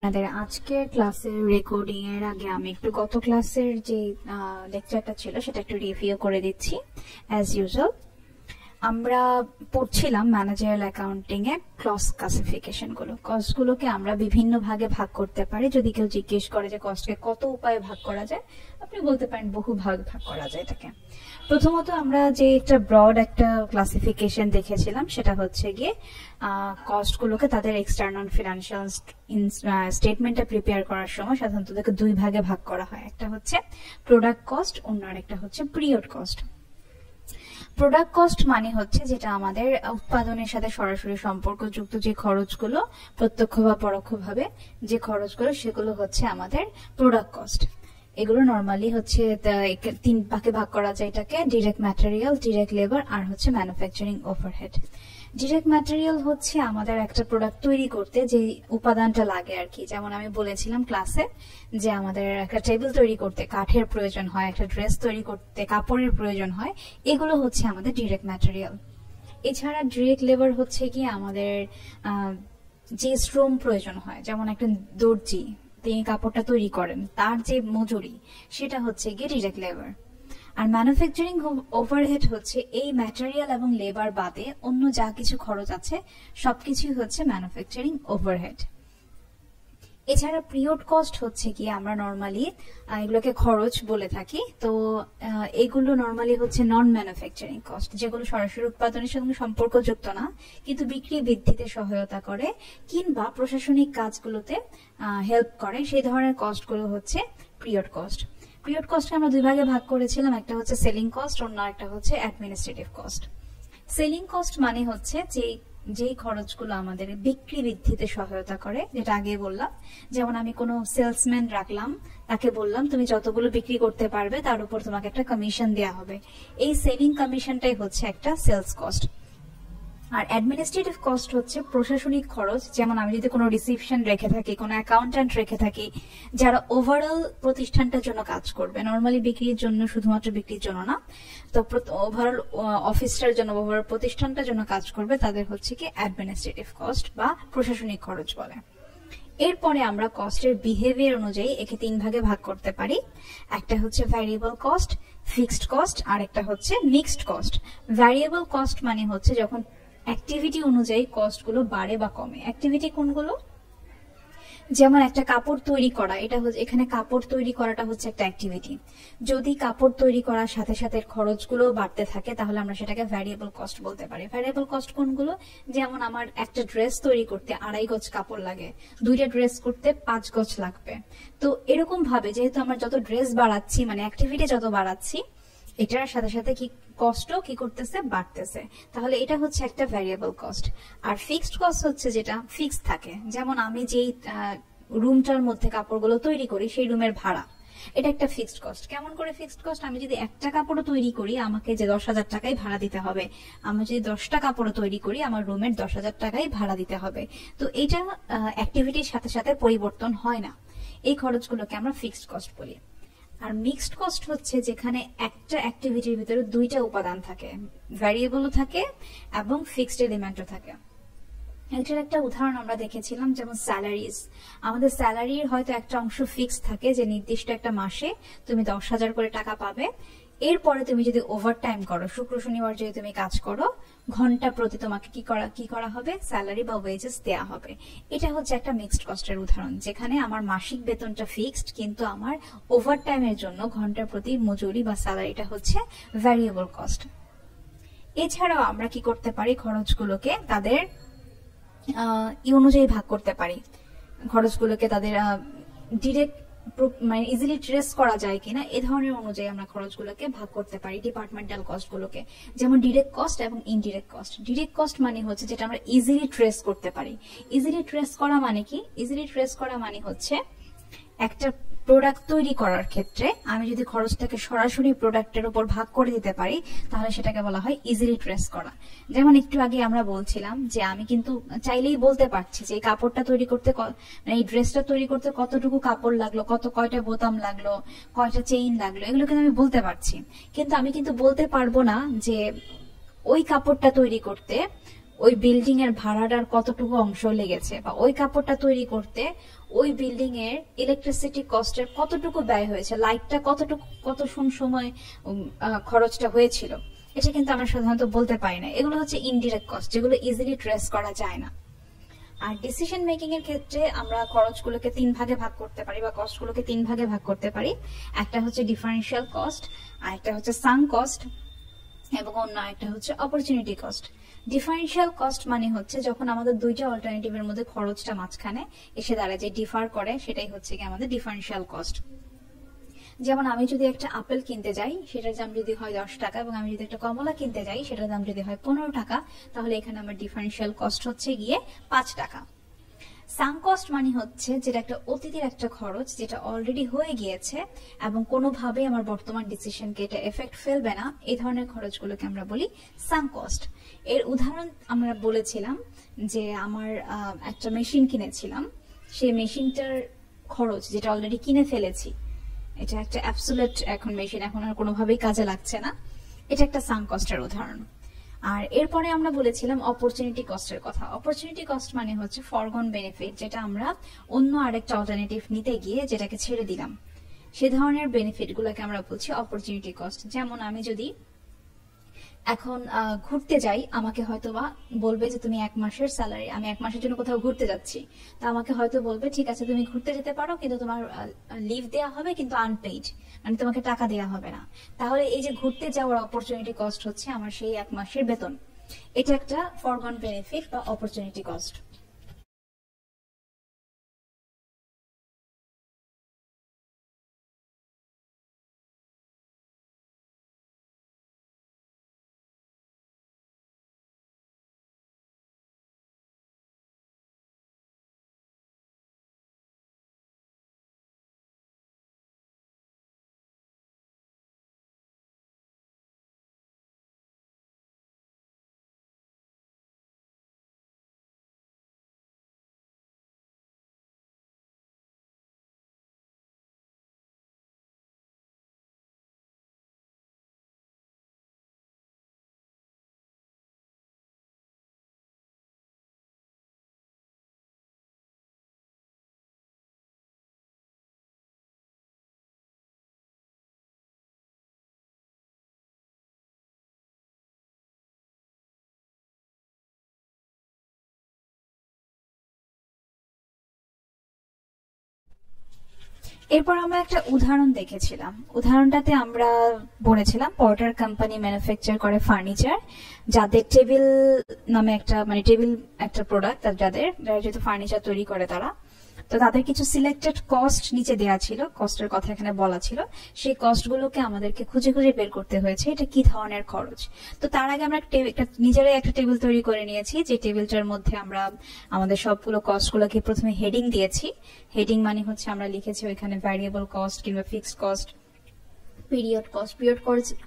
আমাদের আজকের ক্লাসের রেকর্ডিং এর আগে আমি একটু গত ক্লাসের যে লেকচারটা ছিল সেটা একটু রিভিউ করে দিচ্ছি। অ্যাজ ইউজুয়াল আমরা পড়ছিলাম ম্যানেজারিয়াল অ্যাকাউন্টিং এ কস্ট ক্লাসিফিকেশন গুলো। কস্ট গুলোকে আমরা বিভিন্ন ভাগে ভাগ করতে পারি। যদি কেউ জিজ্ঞেস করে যে কস্টকে কত উপায়ে ভাগ করা যায়, আপনি বলতে পারেন বহু ভাগ করা যায় এটাকে। প্রথমত আমরা যে একটা ব্রড একটা ক্লাসিফিকেশন দেখেছিলাম সেটা হচ্ছে গিয়ে কস্ট গুলোকে তাদের এক্সটার্নাল ফিনান্সিয়াল স্টেটমেন্টটা প্রিপেয়ার করার সময় সাধারণত তাকে দুই ভাগে ভাগ করা হয়। একটা হচ্ছে প্রোডাক্ট কস্ট, অন্য আরেকটা হচ্ছে পিরিয়ড কস্ট। প্রোডাক্ট কস্ট মানে হচ্ছে যেটা আমাদের উৎপাদনের সাথে সরাসরি সম্পর্কযুক্ত যে খরচগুলো, প্রত্যক্ষ বা পরোক্ষভাবে যে খরচগুলো, সেগুলো হচ্ছে আমাদের প্রোডাক্ট কস্ট। এগুলো নর্মালি হচ্ছে তিন ভাগে ভাগ করা যায় এটাকে: ডিরেক্ট ম্যাটেরিয়াল, ডিরেক্ট লেবার আর হচ্ছে ম্যানুফ্যাকচারিং ওভারহেড। ডিরেক্ট ম্যাটেরিয়াল হচ্ছে আমাদের একটা প্রোডাক্ট তৈরি করতে যে উপাদানটা লাগে আর কি। যেমন আমি বলেছিলাম ক্লাসে যে আমাদের একটা টেবিল তৈরি করতে কাঠের প্রয়োজন হয়, একটা ড্রেস তৈরি করতে কাপড়ের প্রয়োজন হয়, এগুলো হচ্ছে আমাদের ডিরেক্ট ম্যাটেরিয়াল। এছাড়া ডিরেক্ট লেবার হচ্ছে কি আমাদের যে শ্রম প্রয়োজন হয়, যেমন একটা দর্জি তিনি কাপড়টা তৈরি করেন, তার যে মজুরি সেটা হচ্ছে গিয়ে ডিরেক্ট লেবার। আর ম্যানুফ্যাকচারিং ওভারহেড হচ্ছে এই ম্যাটেরিয়াল এবং লেবার বাদে অন্য যা কিছু খরচ আছে সবকিছুই হচ্ছে ম্যানুফ্যাকচারিং ওভারহেড। এছাড়া পিরিয়ড কস্ট হচ্ছে কি আমরা নর্মালি এগুলোকে খরচ বলে থাকি। তো এগুলো নর্মালি হচ্ছে নন ম্যানুফ্যাকচারিং কস্ট, যেগুলো সরাসরি উৎপাদনের সঙ্গে সম্পর্কযুক্ত না কিন্তু বিক্রি বৃদ্ধিতে সহায়তা করে কিংবা প্রশাসনিক কাজগুলোতে হেল্প করে, সেই ধরনের কস্টগুলো হচ্ছে পিরিয়ড কস্ট। পিরিয়ড কস্টকে আমরা দুই ভাগে ভাগ করেছিলাম, একটা হচ্ছে সেলিং কস্ট, অন্য একটা হচ্ছে অ্যাডমিনিস্ট্রেটিভ কস্ট। সেলিং কস্ট মানে হচ্ছে যেই খরচগুলো আমাদের বিক্রি বৃদ্ধিতে সহায়তা করে, যেটা আগে বললাম। যেমন আমি কোনো সেলসম্যান রাখলাম, তাকে বললাম তুমি যতগুলো বিক্রি করতে পারবে তার উপর তোমাকে একটা কমিশন দেওয়া হবে, এই সেলিং কমিশনটাই হচ্ছে একটা সেলস কস্ট। আর অ্যাডমিনিস্ট্রেটিভ কস্ট হচ্ছে প্রশাসনিক খরচ। যেমন আমি যদি কোনো রিসিপশন রেখে থাকি, কোনো অ্যাকাউন্ট্যান্ট রেখে থাকি, যারা ওভারঅল প্রতিষ্ঠানটার জন্য কাজ করবে, নর্মালি বিক্রির জন্য, শুধুমাত্র বিক্রির জন্য না, তো ওভারঅল অফিসটার জন্য, ওভারঅল প্রতিষ্ঠানটার জন্য কাজ করবে, তাদের হচ্ছে কি অ্যাডমিনিস্ট্রেটিভ কস্ট বা প্রশাসনিক খরচ বলে। এরপরে আমরা কস্টের বিহেভিয়ার অনুযায়ী একে তিন ভাগে ভাগ করতে পারি। একটা হচ্ছে ভ্যারিয়েবল কস্ট, ফিক্সড কস্ট, আর একটা হচ্ছে মিক্সড কস্ট। ভ্যারিয়েবল কস্ট মানে হচ্ছে যখন অ্যাক্টিভিটি অনুযায়ী কস্টগুলো বাড়ে বা কমে। অ্যাক্টিভিটি কোনগুলো? যেমন একটা কাপড় তৈরি করা, এটা হচ্ছে, এখানে কাপড় তৈরি করাটা হচ্ছে একটা অ্যাক্টিভিটি। যদি কাপড় তৈরি করার সাথে সাথে খরচগুলো বাড়তে থাকে তাহলে আমরা সেটাকে ভ্যারিয়েবল কস্ট বলতে পারি। ভ্যারিয়েবল কস্ট কোনগুলো? যেমন আমার একটা ড্রেস তৈরি করতে 2.5 গজ কাপড় লাগে, 2টা ড্রেস করতে 5 গজ লাগবে। তো এরকম ভাবে যেহেতু আমরা যত ড্রেস বাড়াচ্ছি, মানে অ্যাক্টিভিটি যত বাড়াচ্ছি, এটার সাথে সাথে কি কস্টও কি করতেছে? বাড়তেছে। তাহলে এটা হচ্ছে একটা ভ্যারিয়েবল কস্ট। আর ফিক্সড কস্ট হচ্ছে যেটা ফিক্সড থাকে। যেমন আমি যেই রুমটার মধ্যে কাপড়গুলো তৈরি করি সেই রুমের ভাড়া, এটা একটা ফিক্সড কস্ট। কেমন করে ফিক্সড কস্ট? আমি যদি একটা কাপড়ও তৈরি করি আমাকে যে 10,000 টাকাই ভাড়া দিতে হবে, আমি যদি 10টা কাপড়ও তৈরি করি আমার রুমের 10,000 টাকাই ভাড়া দিতে হবে। তো এটা অ্যাক্টিভিটির সাথে সাথে পরিবর্তন হয় না, এই খরচগুলোকে আমরা ফিক্সড কস্ট বলি। আর মিক্সড কস্ট হচ্ছে যেখানে একটা অ্যাক্টিভিটির ভিতরে দুইটা উপাদান থাকে, ভ্যারিয়েবলও থাকে এবং ফিক্সড এলিমেন্টও থাকে। এটার একটা উদাহরণ আমরা দেখেছিলাম, যেমন স্যালারিজ। আমাদের স্যালারির হয়তো একটা অংশ ফিক্স থাকে যে নির্দিষ্ট একটা মাসে তুমি 10,000 করে টাকা পাবে। এরপরে তুমি যদি ওভারটাইম করো, শুক্র শনিবার যদি তুমি কাজ করো, ঘন্টা প্রতি তোমাকে কি করা হবে? স্যালারি বা ওয়েজেস দেয়া হবে। এটা হচ্ছে একটা মিক্সড কস্টের উদাহরণ, যেখানে আমার মাসিক বেতনটা ফিক্সড কিন্তু আমার ওভারটাইমের জন্য ঘন্টা প্রতি মজুরি বা স্যালারিটা হচ্ছে ভ্যারিয়েবল কস্ট। এছাড়াও আমরা কি করতে পারি? খরচগুলোকে তাদের অনুযায়ী ভাগ করতে পারি। খরচগুলোকে তাদের ডিরেক্ট মানে ইজিলি ট্রেস করা যায় কিনা এ ধরনের অনুযায়ী আমরা খরচগুলোকে ভাগ করতে পারি, ডিপার্টমেন্টাল কস্টগুলোকে। যেমন ডিরেক্ট কস্ট এবং ইনডিরেক্ট কস্ট। ডিরেক্ট কস্ট মানে হচ্ছে যেটা আমরা ইজিলি ট্রেস করতে পারি। ইজিলি ট্রেস করা মানে কি? ইজিলি ট্রেস করা মানে হচ্ছে একটা প্রোডাক্ট তৈরি করার ক্ষেত্রে আমি যদি খরচটাকে সরাসরি প্রোডাক্টের উপর ভাগ করে দিতে পারি তাহলে সেটাকে বলা হয় ইজিলি ট্রেস করা। যেমন একটু আগে আমরা বলছিলাম যে আমি কিন্তু চাইলেই বলতে পারছি যে এই কাপড়টা তৈরি করতে, মানে এই ড্রেসটা তৈরি করতে কতটুকু কাপড় লাগলো, কয়টা বোতাম লাগলো, কয়টা চেইন লাগলো, এগুলো কিন্তু আমি বলতে পারছি। কিন্তু আমি কিন্তু বলতে পারবো না যে ওই কাপড়টা তৈরি করতে ওই বিল্ডিং এর ভাড়াটার কতটুকু অংশ লেগেছে, বা ওই কাপড়টা তৈরি করতে ওই বিল্ডিং এর ইলেকট্রিসিটি কস্টের কতটুকু ব্যয় হয়েছে, লাইটটা কত সময় খরচটা হয়েছিল, এটা কিন্তু আমরা সাধারণত বলতে পারি না। এগুলো হচ্ছে ইনডিরেক্ট কস্ট, যেগুলো ইজিলি ট্রেস করা যায় না। আর ডিসিশন মেকিং এর ক্ষেত্রে আমরা খরচগুলোকে 3 ভাগে ভাগ করতে পারি বা কস্টগুলোকে 3 ভাগে ভাগ করতে পারি। একটা হচ্ছে ডিফারেন্সিয়াল কস্ট, আর একটা হচ্ছে সাঙ্ক কস্ট, এবং অন্য একটা হচ্ছে অপরচুনিটি কস্ট। ডিফারেন্সিয়াল কস্ট মানে হচ্ছে যখন আমাদের দুইটা অল্টারনেটিভের মধ্যে খরচটা মাঝখানে এসে দাঁড়ায়, যে ডিফার করে, সেটাই হচ্ছে কি আমাদের ডিফারেন্সিয়াল কস্ট। যেমন আমি যদি একটা আপেল কিনতে যাই, সেটার দাম যদি হয় 10 টাকা, এবং আমি যদি একটা কমলা কিনতে যাই, সেটার দাম যদি হয় 15 টাকা, তাহলে এখানে আমার ডিফারেন্সিয়াল কস্ট হচ্ছে গিয়ে 5 টাকা। সাঙ্ক কস্ট মানে হচ্ছে যেটা একটা অতীতের একটা খরচ, যেটা অলরেডি হয়ে গিয়েছে এবং কোনোভাবে আমার বর্তমান ডিসিশনকে এটা এফেক্ট ফেলবে না, এই ধরনের খরচগুলোকে আমরা বলি সাঙ্ক কস্ট। এর উদাহরণ আমরা বলেছিলাম যে আমার একটা মেশিন কিনেছিলাম, সেই মেশিনটার খরচ যেটা অলরেডি কিনে ফেলেছি, এটা একটা অ্যাবসোলিউট এখন মেশিন, এখন আর কোনোভাবেই কাজে লাগছে না, এটা একটা সাঙ্ক কস্টের উদাহরণ। আর এরপরে আমরা বলেছিলাম অপরচুনিটি কস্টের কথা। অপরচুনিটি কস্ট মানে হচ্ছে ফরগন বেনিফিট, যেটা আমরা অন্য আরেকটা অল্টারনেটিভ নিতে গিয়ে যেটাকে ছেড়ে দিলাম, সে ধরনের বেনিফিট গুলোকে আমরা বলছি অপরচুনিটি কস্ট। যেমন আমি যদি এখন ঘুরতে যাই, আমাকে হয়তো বা বলবে যে তুমি 1 মাসের স্যালারি, আমি 1 মাসের জন্য কোথাও ঘুরতে যাচ্ছি, তা আমাকে হয়তো বলবে ঠিক আছে তুমি ঘুরতে যেতে পারো, কিন্তু তোমার লিভ দেওয়া হবে কিন্তু আনপেইড, মানে তোমাকে টাকা দেওয়া হবে না। তাহলে এই যে ঘুরতে যাওয়ার অপরচুনিটি কস্ট হচ্ছে আমার সেই 1 মাসের বেতন, এটা একটা ফরগন বেনিফিট বা অপরচুনিটি কস্ট। এরপর আমরা একটা উদাহরণ দেখেছিলাম, উদাহরণটাতে আমরা বলেছিলাম পর্টার কোম্পানি ম্যানুফ্যাকচার করে ফার্নিচার, যাদের টেবিল নামে একটা মানে টেবিল একটা প্রোডাক্ট, যারা যেহেতু ফার্নিচার তৈরি করে তারা, তো তাদের কিছু সিলেক্টেড কস্ট নিচে দেওয়া ছিল, কস্টের কথা এখানে বলা ছিল, সেই কস্টগুলোকে আমাদেরকে খুঁজে খুঁজে বের করতে হয়েছে এটা কি ধরনের খরচ। তো তার আগে আমরা নিজেরাই একটা টেবিল তৈরি করে নিয়েছি, যে টেবিলটার মধ্যে আমরা আমাদের সবগুলো কস্টগুলোকে প্রথমে হেডিং দিয়েছি। হেডিং মানে হচ্ছে আমরা লিখেছি ওইখানে ভ্যারিয়েবল কস্ট কিংবা ফিক্সড কস্ট, পিরিয়ড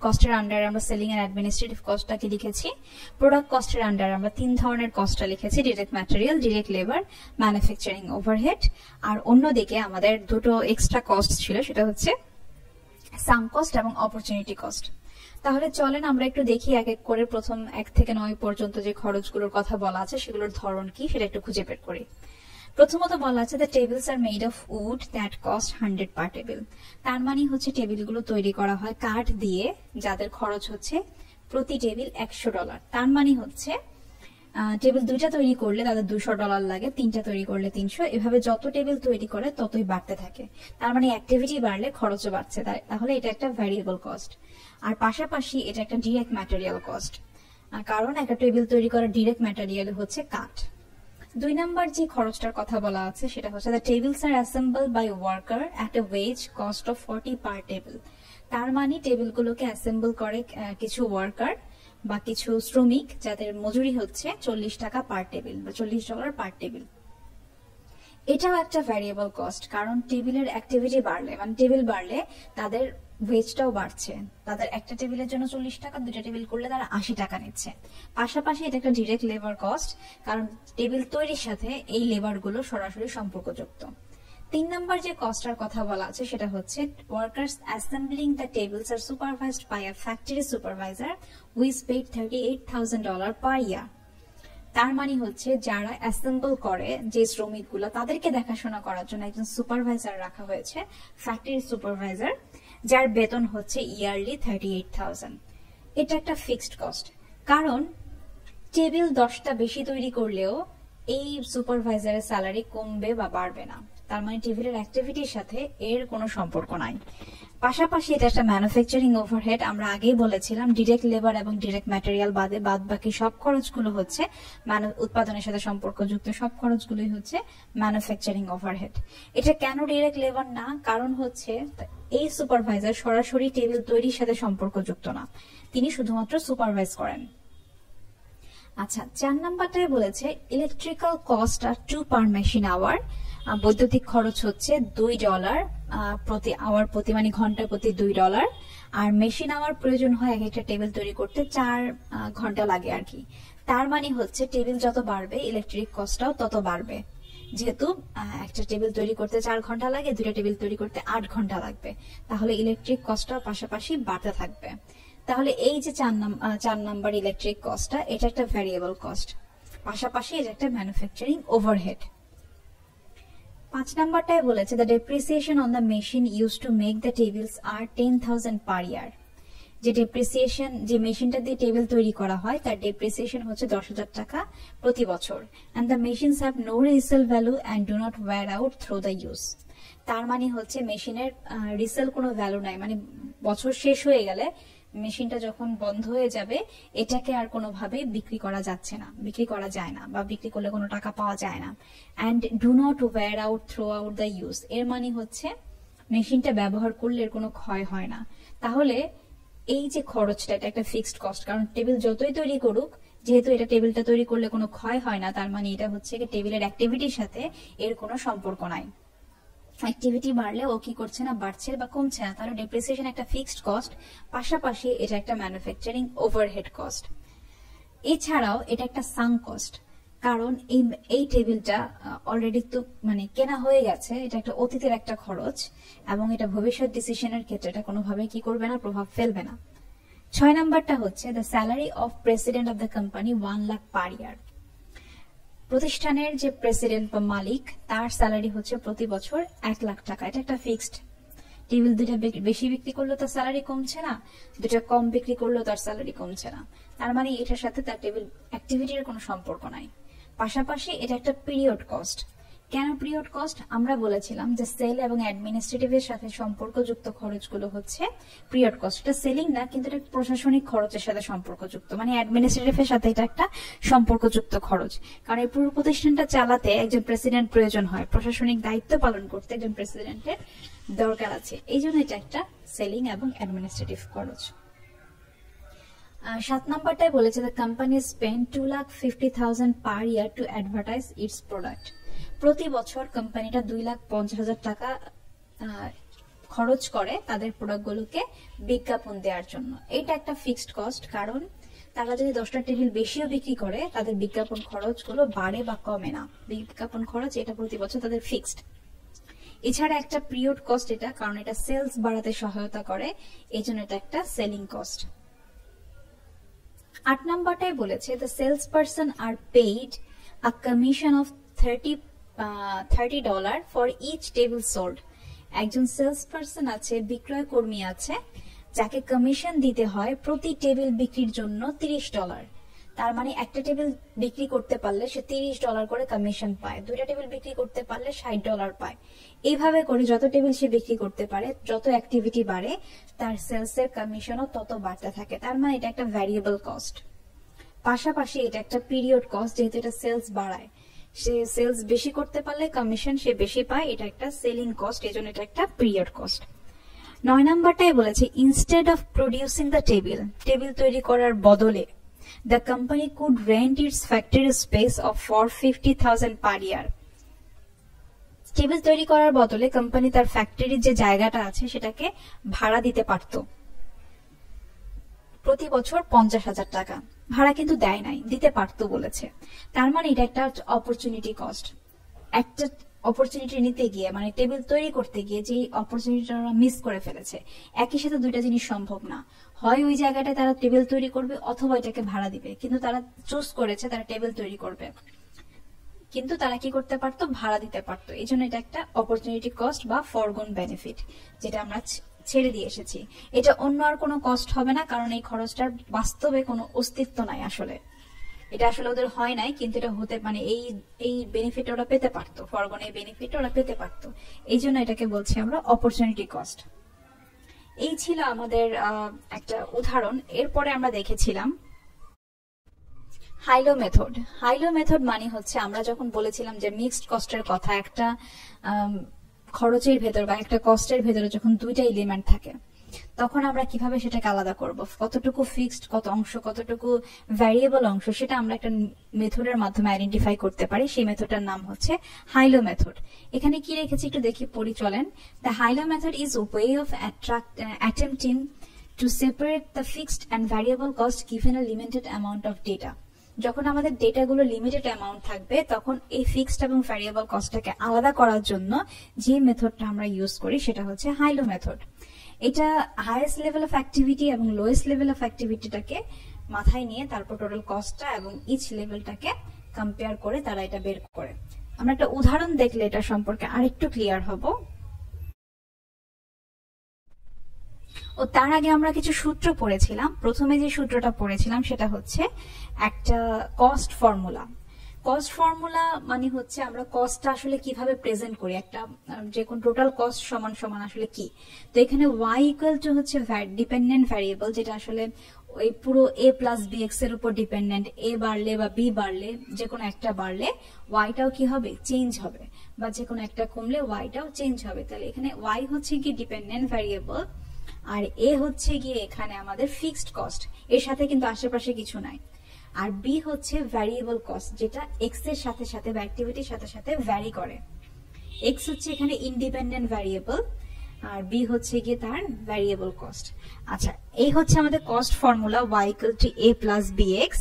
কস্টের আন্ডারে আমরা সেলিং এন্ড অ্যাডমিনিস্ট্রেটিভ কস্টটাকে লিখেছি। প্রোডাক্ট কস্টের আন্ডারে আমরা 3 ধরনের কস্টটা লিখেছি, direct material, direct labour, manufacturing overhead. আর অন্যদিকে আমাদের দুটো এক্সট্রা কস্ট ছিল, সেটা হচ্ছে সাঙ্ক কস্ট এবং অপরচুনিটি কস্ট। তাহলে চলেন আমরা একটু দেখি এক এক করে প্রথম 1 থেকে 9 পর্যন্ত যে খরচগুলোর কথা বলা আছে সেগুলোর ধরন কি সেটা একটু খুঁজে বের করি। প্রথমত বলা আছে the tables are made of wood that cost 100 per table. তার মানে হচ্ছে টেবিলগুলো তৈরি করা হয় কাঠ দিয়ে, যাদের খরচ হচ্ছে প্রতি টেবিল $100। তার মানে হচ্ছে টেবিল 2টা তৈরি করলে তাদের $200 লাগে, 3টা তৈরি করলে 300, এভাবে যত টেবিল তৈরি করে ততই বাড়তে থাকে। তার মানে অ্যাক্টিভিটি বাড়লে খরচও বাড়ছে, তাহলে এটা একটা ভ্যারিয়েবল কস্ট। আর পাশাপাশি এটা একটা ডিরেক্ট ম্যাটেরিয়াল কস্ট, কারণ একটা টেবিল তৈরি করার ডিরেক্ট ম্যাটেরিয়াল হচ্ছে কাঠ। 2 নাম্বার যে খরচটার কথা বলা আছে সেটা হচ্ছে the tables are assembled by worker at a wage cost of 40 per table. তার মানে টেবিলগুলোকে অ্যাসেম্বল করে কিছু ওয়ার্কার বা কিছু শ্রমিক, যাদের মজুরি হচ্ছে 40 টাকা পার টেবিল বা $40 পার টেবিল। এটাও একটা ভ্যারিয়েবল কস্ট, কারণ টেবিলের অ্যাক্টিভিটি বাড়লে মানে টেবিল বাড়লে তাদের ওয়েজটাও বাড়ছে। তাদের একটা টেবিলের জন্য 40 টাকা, 2টা টেবিল করলে তারা 80 টাকা নিচ্ছে। পাশাপাশি এটা একটা ডিরেক্ট লেবার কস্ট, কারণ টেবিল তৈরির সাথে এই লেবার গুলো সরাসরি সম্পর্কযুক্ত। 3 নাম্বার যে কস্টার কথা বলা আছে সেটা হচ্ছে workers assembling the tables are supervised by a factory supervisor who is paid $38,000 per year. তার মানে হচ্ছে যারা অ্যাসেম্বল করে যে শ্রমিকগুলো তাদেরকে দেখাশোনা করার জন্য একজন সুপারভাইজার রাখা হয়েছে, ফ্যাক্টরি সুপারভাইজার, যার বেতন হচ্ছে ইয়ারলি 38,000। এটা একটা ফিক্সড কস্ট, কারণ টেবিল 10টা বেশি তৈরি করলেও এই সুপারভাইজারের স্যালারি কমবে বা বাড়বে না। তার মানে টেবিলের অ্যাক্টিভিটির সাথে এর কোনো সম্পর্ক নাই। পাশাপাশি এটা একটা ম্যানুফ্যাকচারিং ওভারহেড। আমরা আগেই বলেছিলাম ডিরেক্ট লেবার এবং ডিরেক্ট ম্যাটেরিয়াল বাদে বাদ বাকি সব খরচগুলো হচ্ছে উৎপাদনের সাথে সম্পর্কযুক্ত সব খরচগুলোই হচ্ছে ম্যানুফ্যাকচারিং ওভারহেড। এটা কেন ডিরেক্ট লেবার না? কারণ হচ্ছে এই সুপারভাইজার সরাসরি টেবিল তৈরির সাথে সম্পর্কযুক্ত না, তিনি শুধুমাত্র সুপারভাইজ করেন। আচ্ছা, 4 নাম্বারটায় বলেছে ইলেকট্রিক্যাল কস্ট আর 2 পার মেশিন আওয়ার। বৈদ্যুতিক খরচ হচ্ছে $2 প্রতি আওয়ার প্রতি, মানে ঘন্টা প্রতি $2। আর মেশিন আওয়ার প্রয়োজন হয় এক একটা টেবিল তৈরি করতে 4 ঘন্টা লাগে আর কি। তার মানে হচ্ছে টেবিল যত বাড়বে ইলেকট্রিক কস্টটাও তত বাড়বে। যেহেতু একটা টেবিল তৈরি করতে 4 ঘন্টা লাগে, 2টা টেবিল তৈরি করতে 8 ঘন্টা লাগবে, তাহলে ইলেকট্রিক কস্টটাও পাশাপাশি বাড়তে থাকবে। তাহলে এই যে 4 নাম্বার ইলেকট্রিক কস্টটা, এটা একটা ভ্যারিয়েবল কস্ট, পাশাপাশি এটা একটা ম্যানুফ্যাকচারিং ওভারহেড। 5 নাম্বারটায় বলেছে the depreciation on the machine used to make the tables আর 10,000 পার ইয়ার। যে ডেপ্রিসিয়েশন, যে মেশিনটা দিয়ে টেবিল তৈরি করা হয় তার ডেপ্রিসিয়েশন হচ্ছে 10,000 টাকা প্রতি বছর। And the machines have no resale value and do not wear out through the use. তার মানে হচ্ছে মেশিনের রিসেল কোনো ভ্যালু নাই, মানে বছর শেষ হয়ে গেলে মেশিনটা যখন বন্ধ হয়ে যাবে এটাকে আর কোনোভাবে বিক্রি করা যাচ্ছে না, বিক্রি করা যায় না, বা বিক্রি করলে কোনো টাকা পাওয়া যায় না। And do not wear out through out the use, এর মানে হচ্ছে মেশিনটা ব্যবহার করলে এর কোনো ক্ষয় হয় না। তাহলে এই যে খরচটা, এটা একটা ফিক্সড কস্ট, কারণ টেবিল যতই তৈরি করুক, যেহেতু এটা টেবিলটা তৈরি করলে কোনো ক্ষয় হয় না, তার মানে এটা হচ্ছে টেবিলের অ্যাক্টিভিটির সাথে এর কোনো সম্পর্ক নাই। অ্যাক্টিভিটি বাড়লে ও কি করছে না, বাড়ছে বা কমছে না। তাহলে ডেপ্রিসিয়েশন একটা ফিক্সড কস্ট, পাশাপাশি এটা একটা ম্যানুফ্যাকচারিং ওভারহেড কস্ট। এছাড়াও এটা একটা সাঙ্ক কস্ট, কারণ এই টেবিলটা অলরেডি তো মানে কেনা হয়ে গেছে, এটা একটা অতীতের একটা খরচ, এবং এটা ভবিষ্যৎ ডিসিশনের ক্ষেত্রে এটা কোনোভাবে কি করবে না, প্রভাব ফেলবে না। 6 নাম্বারটা হচ্ছে the salary of president of the company 1 lakh per year. প্রতিষ্ঠানের যে প্রেসিডেন্ট বা মালিক, তার স্যালারি হচ্ছে প্রতি বছর 1 লাখ টাকা। এটা একটা ফিক্সড। টেবিল 2টা বেশি বিক্রি করলেও তার স্যালারি কমছে না, 2টা কম বিক্রি করলেও তার স্যালারি কমছে না। তার মানে এটার সাথে তার টেবিল অ্যাক্টিভিটির কোনো সম্পর্ক নাই। পাশাপাশি এটা একটা পিরিয়ড কস্ট। কেন পিরিয়ড কস্ট? আমরা বলেছিলাম যে সেল এবং অ্যাডমিনিস্ট্রেটিভের সাথে সম্পর্কযুক্ত খরচগুলো হচ্ছে পিরিয়ড কস্ট। এটা সেলিং না, কিন্তু এটা প্রশাসনিক খরচের সাথে সম্পর্কযুক্ত, মানে অ্যাডমিনিস্ট্রেটিভের সাথে এটা একটা সম্পর্কযুক্ত খরচ। কারণ এই পুরো প্রতিষ্ঠানটা চালাতে একজন প্রেসিডেন্ট প্রয়োজন হয়, প্রশাসনিক দায়িত্ব পালন করতে একজন প্রেসিডেন্টের দরকার আছে, এই জন্য এটা একটা সেলিং এবং অ্যাডমিনিস্ট্রেটিভ খরচ। 7 নাম্বারটায় বলেছে the company spend 2,50,000 per year to advertise its product. প্রতি বছর কোম্পানিটা 2,50,000 টাকা খরচ করে তাদের প্রোডাক্টগুলোকে বিজ্ঞাপন দেওয়ার জন্য। এটা একটা ফিক্সড কস্ট, কারণ তারা যদি 10টা টেবিল বেশিও বিক্রি করে তাদের বিজ্ঞাপন খরচগুলো বাড়ে বা কমে না। বিজ্ঞাপন খরচ এটা প্রতি বছর তাদের ফিক্সড। এছাড়া একটা পিরিয়ড কস্ট এটা, কারণ এটা সেলস বাড়াতে সহায়তা করে, এই জন্য এটা একটা সেলিং কস্ট। 8 নাম্বারটাই বলেছে the sales person are paid a commission of $30 for each table sold. একজন সেলস পারসন আছে, বিক্রয় কর্মী আছে, যাকে কমিশন দিতে হয় প্রতি টেবিল বিক্রির জন্য $30। তার মানে একটা টেবিল বিক্রি করতে পারলে সে $30 করে কমিশন পায়, 2টা টেবিল বিক্রি করতে পারলে $60 পায়। এইভাবে করে যত টেবিল সে বিক্রি করতে পারে, যত অ্যাক্টিভিটি বাড়ে, তার সেলস এর কমিশনও তত বাড়তে থাকে। তার মানে এটা একটা ভ্যারিয়েবল কস্ট। পাশাপাশি এটা একটা পিরিয়ড কস্ট, যেহেতু এটা সেলস বাড়ায়, সে সেলস বেশি করতে পারলে কমিশন সে বেশি পায়, এটা একটা সেলিং কস্ট, এই জন্য এটা একটা পিরিয়ড কস্ট। 9 নাম্বারটাই বলেছে instead of producing the table, table তৈরি করার বদলে the company could rent its factory space of for 50,000 per year. Table তৈরি করার বদলে কোম্পানি তার ফ্যাক্টরির যে জায়গাটা আছে সেটাকে ভাড়া দিতে পারত, প্রতি বছর 50,000 টাকা। ভাড়া কিন্তু দেয় নাই, দিতে পারতো বলেছে। তার মানে এটা একটা অপরচুনিটি কস্ট। একটা অপরচুনিটি নিতে গিয়ে, মানে টেবিল তৈরি করতে গিয়ে যে অপরচুনিটিটা ওরা মিস করে ফেলেছে। একই সাথে দুইটা জিনিস সম্ভব না, হয় ওই জায়গাটায় তারা টেবিল তৈরি করবে অথবা এটাকে ভাড়া দিবে, কিন্তু তারা চুজ করেছে তারা টেবিল তৈরি করবে, কিন্তু তারা কি করতে পারতো, ভাড়া দিতে পারতো। এই জন্য এটা একটা অপরচুনিটি কস্ট বা ফরগন বেনিফিট, যেটা আমরা ছেড়ে দিয়ে এসেছি। এটা অন্য আর কোনো কস্ট হবে না, কারণ এই খরচটার বাস্তবে কোনো অস্তিত্ব নাই আসলে, এটা আসলে ওদের হয় নাই, কিন্তু এটা হতে, মানে এই বেনিফিট ওরা পেতে পারতো, ফরগন এই বেনিফিট ওরা পেতে পারতো, এই জন্য এটাকে বলছি আমরা অপরচুনিটি কস্ট। এই ছিল আমাদের একটা উদাহরণ। এরপরে আমরা দেখেছিলাম হাইলো মেথড। হাইলো মেথড মানে হচ্ছে, আমরা যখন বলেছিলাম যে মিক্সড কস্টের কথা, একটা খরচের ভেতর বা একটা কস্টের ভেতরে যখন দুইটা এলিমেন্ট থাকে, তখন আমরা কিভাবে সেটাকে আলাদা করব, কতটুকু ফিক্সড, কত অংশ, কতটুকু ভ্যারিয়েবল অংশ, সেটা আমরা একটা মেথডের মাধ্যমে আইডেন্টিফাই করতে পারি। সেই মেথডটার নাম হচ্ছে হাইলো মেথড। এখানে কি রেখেছি একটু দেখি, পড়ি চলেন। The হাইলো method is a way of attempting to separate the fixed and variable cost given a limited amount of data. যখন আমাদের ডেটাগুলো লিমিটেড অ্যামাউন্ট থাকবে, তখন এই ফিক্সড এবং ভ্যারিয়েবল কস্টটাকে আলাদা করার জন্য যে মেথডটা আমরা ইউজ করি সেটা হচ্ছে হাইলো মেথড। এটা হাইয়েস্ট লেভেল অফ অ্যাক্টিভিটি এবং লোয়েস্ট লেভেল অফ অ্যাক্টিভিটিটাকে মাথায় নিয়ে তারপর টোটাল কস্টটা এবং ইচ লেভেলটাকে কম্পেয়ার করে তারা এটা বের করে। আমরা একটা উদাহরণ দেখলে এটা সম্পর্কে আরেকটু ক্লিয়ার হব। ও তার আগে আমরা কিছু সূত্র পড়েছিলাম। প্রথমে যে সূত্রটা পড়েছিলাম সেটা হচ্ছে একটা কস্ট ফর্মুলা। কস্ট ফর্মুলা মানে হচ্ছে আমরা কস্টটা আসলে কিভাবে প্রেজেন্ট করি, একটা যে কোন টোটাল কস্ট সমান সমান আসলে কি। তো এখানে y ইকুয়াল টু হচ্ছে ডিপেন্ডেন্ট ভ্যারিয়েবল, যেটা আসলে ওই পুরো a প্লাস bx এর উপর ডিপেন্ডেন্ট। a বাড়লে বা b বাড়লে, যে কোনো একটা বাড়লে yটাও কি হবে, চেঞ্জ হবে, বা যে কোনো একটা কমলে yটাও চেঞ্জ হবে। তাহলে এখানে y হচ্ছে কি ডিপেন্ডেন্ট ভ্যারিয়েবল, আর এ হচ্ছে গিয়ে এখানে আমাদের ফিক্সড কস্ট, এর সাথে কিন্তু আশেপাশে কিছু নাই। আর বি হচ্ছে ভ্যারিয়েবল কস্ট, যেটা এক্স এর সাথে সাথে বা অ্যাক্টিভিটির সাথে সাথে ভ্যারি করে। এক্স হচ্ছে এখানে ইন্ডিপেন্ডেন্ট ভ্যারিয়েবল, আর বি হচ্ছে গিয়ে তার ভ্যারিয়েবল কস্ট। আচ্ছা, এই হচ্ছে আমাদের cost formula y equal to a plus bx।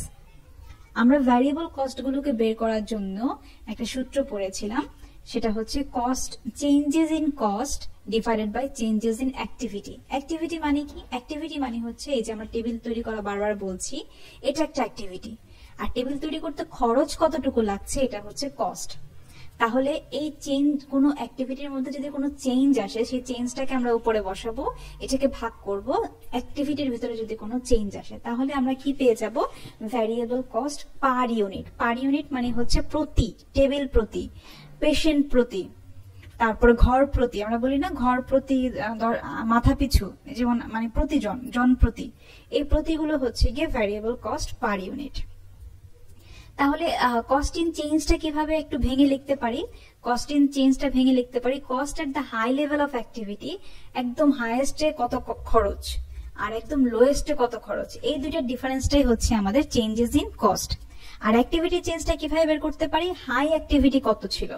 আমরা ভ্যারিয়েবল কস্ট গুলোকে বের করার জন্য একটা সূত্র পড়েছিলাম, সেটা হচ্ছে cost changes in cost divided by changes in activity. Activity মানে কি? অ্যাক্টিভিটি মানে হচ্ছে এই যে আমরা টেবিল তৈরি করা বারবার বলছি, এটা একটা অ্যাক্টিভিটি। আর টেবিল তৈরি করতে খরচ কতটুকু লাগছে, এটা হচ্ছে কস্ট। তাহলে এই চেঞ্জ, কোনো অ্যাক্টিভিটির মধ্যে যদি কোনো চেঞ্জ আসে, সেই চেঞ্জটাকে আমরা উপরে বসাবো, এটাকে ভাগ করব অ্যাক্টিভিটির ভিতরে যদি কোনো চেঞ্জ আসে, তাহলে আমরা কি পেয়ে যাব, variable cost per unit. Per unit মানে হচ্ছে প্রতি, টেবিল প্রতি, পেশেন্ট প্রতি, তারপরে ঘর প্রতি, আমরা বলি না ঘর প্রতি, মাথা পিছু, যেমন মানে প্রতিজন, জন প্রতি, এই প্রতিগুলো হচ্ছে গিয়ে ভ্যারিয়েবল কস্ট পার ইউনিট। তাহলে কস্ট ইন চেঞ্জটা কিভাবে একটু ভেঙে লিখতে পারি, কস্ট ইন চেঞ্জটা ভেঙে লিখতে পারি, cost at the high level of activity, একদম হাইয়েস্টে কত খরচ আর একদম লোয়েস্টে কত খরচ, এই দুইটার ডিফারেন্সটাই হচ্ছে আমাদের চেঞ্জেস ইন কস্ট। আর অ্যাক্টিভিটি চেঞ্জটা কিভাবে বের করতে পারি, হাই অ্যাক্টিভিটি কত ছিল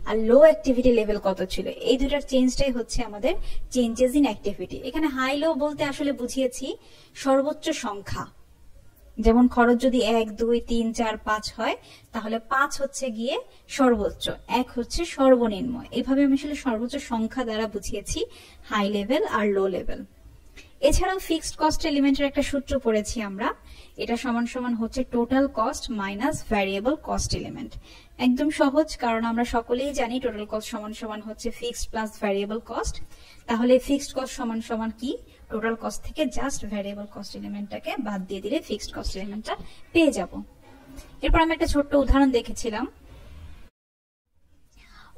আর লো অ্যাক্টিভিটি লেভেল কত ছিল, এই দুটার চেঞ্জটাই হচ্ছে আমাদের চেঞ্জেস ইন অ্যাক্টিভিটি। এখানে হাই লো বলতে আসলে বুঝিয়েছি সর্বোচ্চ সংখ্যা, যেমন খরচ যদি 1 2 3 4 5 হয়, তাহলে 5 হচ্ছে গিয়ে সর্বোচ্চ, 1 হচ্ছে সর্বনিম্ন। এইভাবে আমি আসলে সর্বোচ্চ সংখ্যা দ্বারা বুঝিয়েছি হাই লেভেল আর লো লেভেল। এছাড়াও ফিক্সড কস্ট এলিমেন্টের একটা সূত্র পড়েছি আমরা, এটা সমান সমান হচ্ছে total cost minus variable cost element. একদম সহজ, কারণ আমরা সকলেই জানি টোটাল কস্ট সমান সমান হচ্ছে ফিক্সড প্লাস ভ্যারিয়েবল কস্ট। তাহলে ফিক্সড কস্ট সমান সমান কি, টোটাল কস্ট থেকে জাস্ট ভ্যারিয়েবল কস্ট এলিমেন্টটাকে বাদ দিয়ে দিলে ফিক্সড কস্ট এলিমেন্টটা পেয়ে যাব। এরপর আমি একটা ছোট্ট উদাহরণ দেখেছিলাম।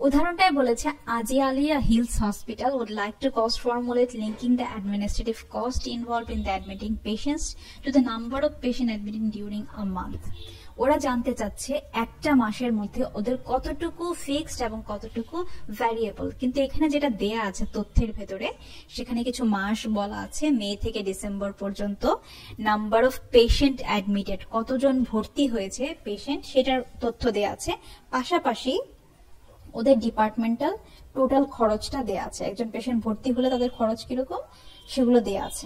উদাহরণটাই বলেছে, Azalea Hills Hospital would like to cost formulate linking the administrative cost involved in the admitting patients to the number of patient admitting during a month. ওরা জানতে চাচ্ছে একটা মাসের মধ্যে ওদের কতটুকু ফিক্সড এবং কতটুকু ভ্যারিয়েবল। কিন্তু এখানে যেটা দেয়া আছে তথ্যের ভেতরে, সেখানে কিছু মাস বলা আছে, মে থেকে ডিসেম্বর পর্যন্ত, নাম্বার অফ পেশেন্ট অ্যাডমিটেড, কতজন ভর্তি হয়েছে পেশেন্ট, সেটার তথ্য দেয়া আছে। পাশাপাশি ওদের ডিপার্টমেন্টাল টোটাল খরচটা দেয়া আছে, একজন পেশেন্ট ভর্তি হলে তাদের খরচ কিরকম সেগুলো দেয়া আছে,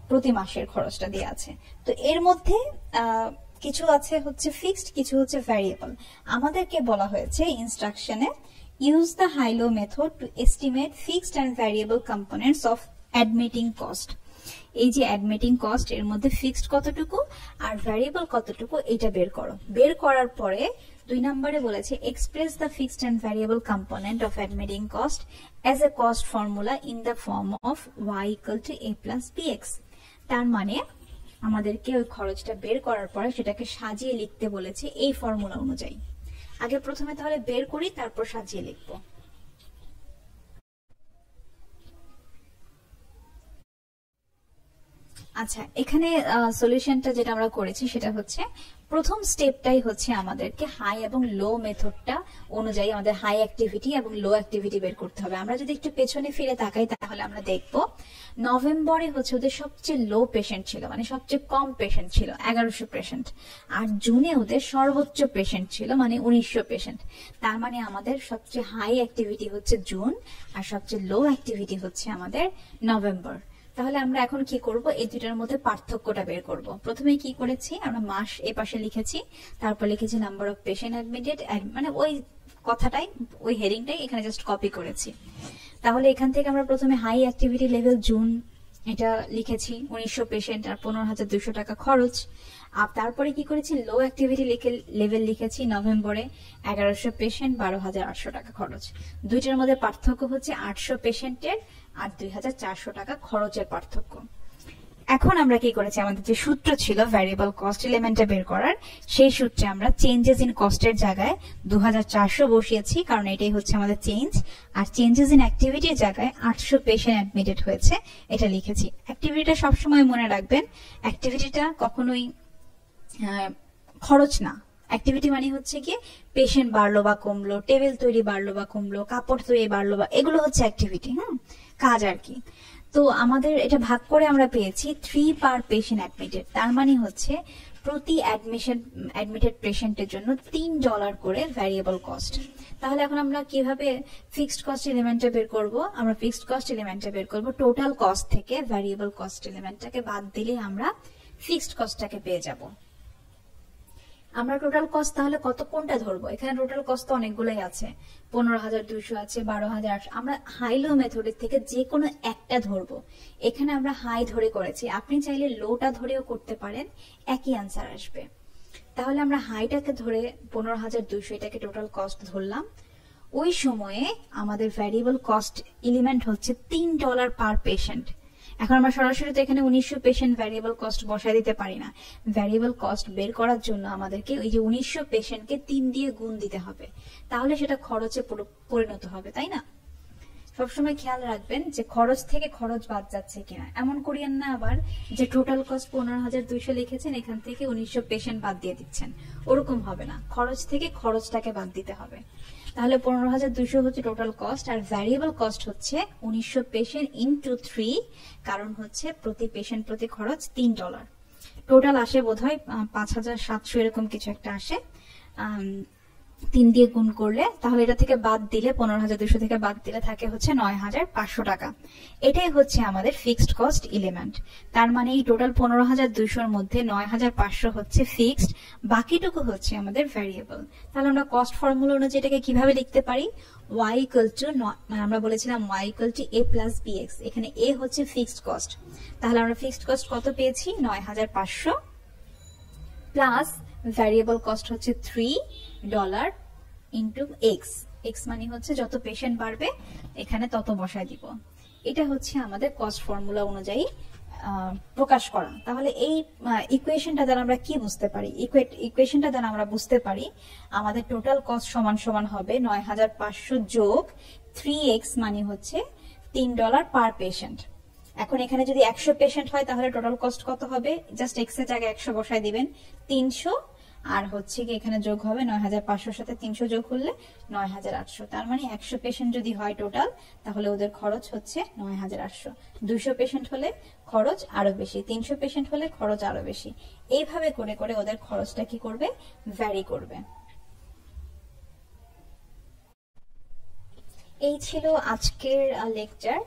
প্রতি মাসের খরচটা দেয়া আছে। তো এর মধ্যে কিছু আছে হচ্ছে ফিক্সড, কিছু হচ্ছে ভ্যারিয়েবল। আমাদেরকে বলা হয়েছে ইনস্ট্রাকশনে use the high low method to estimate fixed and variable components of admitting cost. এই যে অ্যাডমিটিং কস্ট, এর মধ্যে ফিক্সড কতটুকু আর ভ্যারিয়েবল কতটুকু, এটা বের করো। বের করার পরে 2 নম্বরে বলেছে express the fixed and variable component of admitting cost as a cost formula in the form of y = a + bx। তার মানে আমাদেরকে ওই খরচটা বের করার পরে সেটাকে সাজিয়ে লিখতে বলেছে এই ফর্মুলা অনুযায়ী। আগে প্রথমে তাহলে বের করি, তারপর সাজিয়ে লিখবো। আচ্ছা, এখানে সলিউশনটা যেটা আমরা করেছি সেটা হচ্ছে প্রথম স্টেপটাই হচ্ছে আমাদেরকে হাই এবং লো মেথডটা অনুযায়ী আমাদের হাই অ্যাক্টিভিটি এবং লো অ্যাক্টিভিটি বের করতে হবে। আমরা যদি একটু পেছনে ফিরে তাকাই তাহলে আমরা দেখব নভেম্বরে হচ্ছে ওদের সবচেয়ে লো পেশেন্ট ছিল, মানে সবচেয়ে কম পেশেন্ট ছিল 1100 পেশেন্ট, আর জুনে ওদের সর্বোচ্চ পেশেন্ট ছিল মানে 1900 পেশেন্ট। তার মানে আমাদের সবচেয়ে হাই অ্যাক্টিভিটি হচ্ছে জুন আর সবচেয়ে লো অ্যাক্টিভিটি হচ্ছে আমাদের নভেম্বর। তাহলে আমরা এখন কি করব, এই দুটার মধ্যে পার্থক্যটা বের করব। প্রথমে কি করেছি, আমরা মাস এই পাশে লিখেছি, তারপর লিখেছি নাম্বার অফ পেশেন্ট অ্যাডমিটেড, মানে ওই কথাটাই, ওই হেডিংটাই এখানে জাস্ট কপি করেছি। তাহলে এখান থেকে আমরা প্রথমে হাই অ্যাক্টিভিটি লেভেল জুন এটা লিখেছি 1900 পেশেন্ট আর 15,200 টাকা খরচ। আর তারপরে কি করেছি, লো অ্যাক্টিভিটি লেভেল লিখেছি নভেম্বরে 1100 পেশেন্ট 12,800 টাকা খরচ। দুইটার মধ্যে পার্থক্য হচ্ছে 800 পেশেন্টের আর 2,400 টাকা খরচের পার্থক্য। এখন আমরা কি করেছি, আমাদের যে সূত্র ছিল ভ্যারিয়েবল কস্ট এলিমেন্টটা বের করার, সেই সূত্রে আমরা চেঞ্জেস ইন কস্টের জায়গায় 2,400 বসিয়েছি, কারণ এটাই হচ্ছে আমাদের চেঞ্জ। আর চেঞ্জেস ইন অ্যাক্টিভিটির জায়গায় 800 পেশেন্ট অ্যাডমিটেড হয়েছে এটা লিখেছি। অ্যাক্টিভিটিটা সবসময় মনে রাখবেন, অ্যাক্টিভিটিটা কখনোই খরচ না। অ্যাক্টিভিটি মানে হচ্ছে কি, পেশেন্ট বাড়লো বা কমলো, টেবিল তৈরি বাড়লো বা কমলো, কাপড় তৈরি বাড়লো বা, এগুলো হচ্ছে অ্যাক্টিভিটি, কাজ আর কি। তো আমাদের এটা ভাগ করে আমরা পেয়েছি 3 পার পেশেন্ট অ্যাডমিটেড। তার মানে হচ্ছে প্রতি অ্যাডমিটেড পেশেন্টের জন্য $3 করে ভ্যারিয়েবল কস্ট। তাহলে এখন আমরা কিভাবে ফিক্সড কস্ট এলিমেন্টটা বের করব, আমরা ফিক্সড কস্ট এলিমেন্টটা বের করব টোটাল কস্ট থেকে ভ্যারিয়েবল কস্ট এলিমেন্টটাকে বাদ দিলে আমরা ফিক্সড কস্টটাকে পেয়ে যাব। আমরা টোটাল কস্ট তাহলে কোনটা ধরবো, এখানে টোটাল কস্ট তো অনেকগুলোই আছে, 15,200 আছে, 12,800। আমরা হাই লো মেথডের থেকে যে কোনো একটা ধরবো। এখানে আমরা হাই ধরে করেছি, আপনি চাইলে লোটা ধরেও করতে পারেন, একই আনসার আসবে। তাহলে আমরা হাইটাকে ধরে 15,200 এটাকে টোটাল কস্ট ধরলাম। ওই সময়ে আমাদের ভ্যারিয়েবল কস্ট এলিমেন্ট হচ্ছে $3 পার পেশেন্ট। এখন আমরা সরাসরি তো এখানে 1900 পেশেন্ট ভ্যারিয়েবল কস্ট বসায় দিতে পারি না। ভ্যারিয়েবল কস্ট বের করার জন্য আমাদেরকে ওই যে 1900 পেশেন্টকে 3 দিয়ে গুণ দিতে হবে, তাহলে সেটা খরচে পরিণত হবে, তাই না? সবসময় খেয়াল রাখবেন যে খরচ থেকে খরচ বাদ যাচ্ছে কিনা। এমন করিয়েন না আবার যে টোটাল কস্ট 15,200 লিখেছেন, এখান থেকে 1900 পেশেন্ট বাদ দিয়ে দিচ্ছেন, ওরকম হবে না। খরচ থেকে খরচটাকে বাদ দিতে হবে। তাহলে 15,200 হচ্ছে টোটাল কস্ট, আর ভ্যারিয়েবল কস্ট হচ্ছে 1900 পেশেন্ট ইনটু 3, কারণ হচ্ছে প্রতি পেশেন্ট প্রতি খরচ $3। টোটাল আসে বোধহয় 5,700 এরকম কিছু একটা আসে, 3 দিয়ে গুণ করলে। তাহলে এটা থেকে বাদ দিলে 15,200 থেকে বাদ দিলে থাকে হচ্ছে 9,500 টাকা। এটাই হচ্ছে আমাদের ফিক্সড কস্ট এলিমেন্ট। তার মানে এই টোটাল 15,200 মধ্যে 9,500 হচ্ছে ফিক্সড, বাকিটুকু হচ্ছে আমাদের ভ্যারিয়েবল। তাহলে আমরা কস্ট ফর্মুলা অনুযায়ী এটাকে কিভাবে লিখতে পারি, y = আমরা বলেছিলাম y = a + bx। এখানে a হচ্ছে ফিক্সড কস্ট, তাহলে আমরা ফিক্সড কস্ট কত পেয়েছি, 9,500 প্লাস ভ্যারিয়েবল কস্ট হচ্ছে $3 ইন্টু এক্স। এক্স মানে হচ্ছে যত পেশেন্ট বাড়বে এখানে তত বসায় দিব। এটা হচ্ছে আমাদের কস্ট ফর্মুলা অনুযায়ী প্রকাশ করা। তাহলে এই ইকুয়েশনটা দ্বারা আমরা কি বুঝতে পারি, ইকুয়েশনটা দ্বারা আমরা বুঝতে পারি আমাদের টোটাল কস্ট সমান সমান হবে 9,500 যোগ 3x মানে হচ্ছে $3 পার পেশেন্ট। এখন এখানে যদি 100 পেশেন্ট হয় তাহলে টোটাল কস্ট কত হবে, জাস্ট এক্স এর জায়গায় 100 বসায় দিবেন, 300, আর হচ্ছে কি এখানে যোগ হবে 9,500 সাথে 300 যোগ করলে 9,800। তার মানে 100 পেশেন্ট যদি হয় টোটাল, তাহলে ওদের খরচ হচ্ছে 9,800। 200 পেশেন্ট হলে খরচ আরো বেশি, 300 পেশেন্ট হলে খরচ আরো বেশি। এইভাবে করে করে ওদের খরচটা কি করবে, ভ্যারি করবে। এই ছিল আজকের লেকচার।